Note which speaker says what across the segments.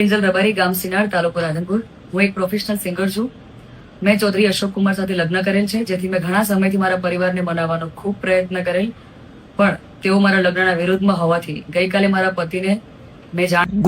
Speaker 1: કિંજલ રબારી, ગામ સિનાર, તાલુકો રાધનપુર। હું એક પ્રોફેશનલ સિંગર છું। મેં ચૌધરી અશોક કુમાર સાથે લગ્ન કરેલ છે, જેથી મેં ઘણા સમયથી મારા પરિવારને મનાવવાનો ખૂબ પ્રયત્ન કરેલ, પણ તેઓ મારા લગ્નના વિરોધમાં હોવાથી ગઈકાલે મારા પતિને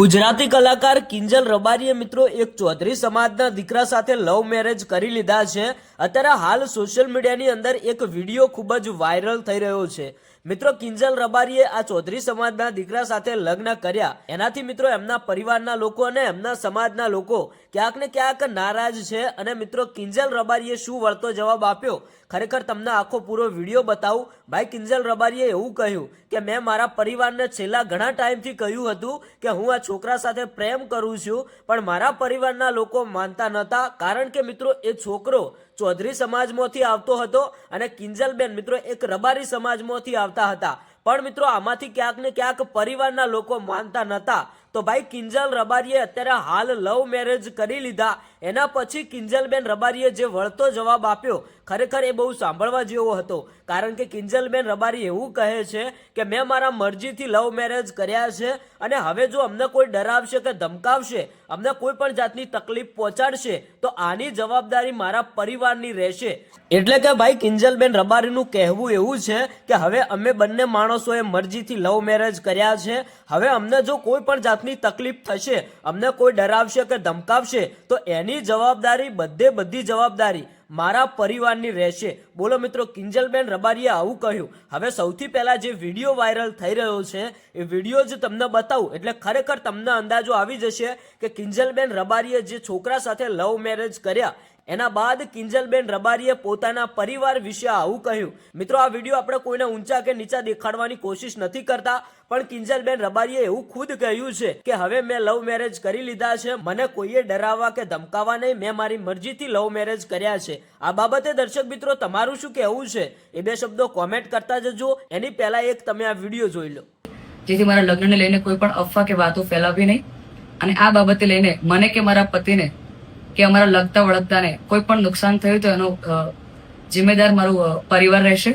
Speaker 2: ગુજરાતી કલાકાર કિંજલ રબારીએ મિત્રો એક ચૌધરી સમાજના દીકરા સાથે લવ મેરેજ કરી લીધા છે। અત્યારે હાલ સોશિયલ મીડિયાની અંદર એક વિડીયો ખૂબ જ વાયરલ થઈ રહ્યો છે। મિત્રો કિંજલ રબારીએ આ ચૌધરી સમાજના દીકરા સાથે લગ્ન કર્યા, એનાથી મિત્રો એમના પરિવારના લોકો અને એમના સમાજના લોકો ક્યાંક ને ક્યાંક નારાજ છે। અને મિત્રો કિંજલ રબારીએ શું વળતો જવાબ આપ્યો, ખરેખર તમને આખો પૂરો વિડીયો બતાવું। ભાઈ કિંજલ રબારીએ એવું કહ્યું કે મેં મારા પરિવારને છેલ્લા ઘણા ટાઈમથી કહ્યું હતું કે હું આ છોકરા સાથે પ્રેમ કરું છું, પણ મારા પરિવારના લોકો માનતા નહોતા, કારણ કે મિત્રો એ છોકરો ચૌધરી સમાજમાંથી આવતો હતો અને કિંજલબેન મિત્રો એક રબારી સમાજમાંથી આવતા હતા, પણ મિત્રો આમાંથી ક્યાંક ને ક્યાંક પરિવારના લોકો માનતા નહોતા। તો ભાઈ કિંજલ રબારીએ અત્યારે હાલ લવ મેરેજ કરી લીધા, એના પછી કિંજલબેન રબારીએ જે વળતો જવાબ આપ્યો ખરેખર એ બહુ સાંભળવા જેવો હતો, કારણ કે કિંજલબેન રબારી એવું કહે છે કે મેં મારા મરજીથી લવ મેરેજ કર્યા છે અને હવે જો અમને કોઈ ડરાવશે કે ધમકાવશે, અમને કોઈ પણ જાતની તકલીફ પહોંચાડશે તો આની જવાબદારી મારા પરિવારની રહેશે। એટલે કે ભાઈ કિંજલબેન રબારીનું કહેવું એવું છે કે હવે અમે બંને માણસોએ મરજીથી લવ મેરેજ કર્યા છે, હવે અમને જો કોઈ પણ જાતની તકલીફ થશે, અમને કોઈ ડરાવશે કે ધમકાવશે તો એની જવાબદારી બધી જવાબદારી મારા પરિવારની રહેશે। બોલો મિત્રો, કિંજલબેન રબારીએ આવું કહ્યું। હવે સૌથી પહેલા જે વિડીયો વાયરલ થઈ રહ્યો છે એ વિડીયો જ તમને બતાવું એટલે ખરેખર તમને અંદાજો આવી જશે કે કિંજલબેન રબારીએ જે છોકરા સાથે લવ મેરેજ કર્યા એના બાદ કિંજલબેન રબારીએ પોતાના પરિવાર વિશે આવું કહ્યું। મિત્રો આ વિડીયો આપણે કોઈને ઊંચા કે નીચા દેખાડવાની કોશિશ નથી કરતા, પણ કિંજલબેન રબારીએ એવું ખુદ કહ્યું છે કે હવે મેં લવ મેરેજ કરી લીધા છે, મને કોઈએ ડરાવવા કે ધમકાવવા નહીં, મેં મારી મરજીથી લવ મેરેજ કર્યા છે। આ બાબતે દર્શક મિત્રો તમારું શું કહેવું છે એ બે શબ્દો કોમેન્ટ કરતા જજો। એની પહેલા એક તમે આ વિડીયો જોઈ લો,
Speaker 1: જેથી મારા લગ્નને લઈને કોઈ પણ અફવા કે વાતો ફેલાવી નહીં, અને આ બાબતે લઈને મને કે મારા પતિને કે અમારા લગતા વળગતાને કોઈ પણ નુકસાન થયું તો એનો જિમ્મેદાર મારું પરિવાર રહેશે।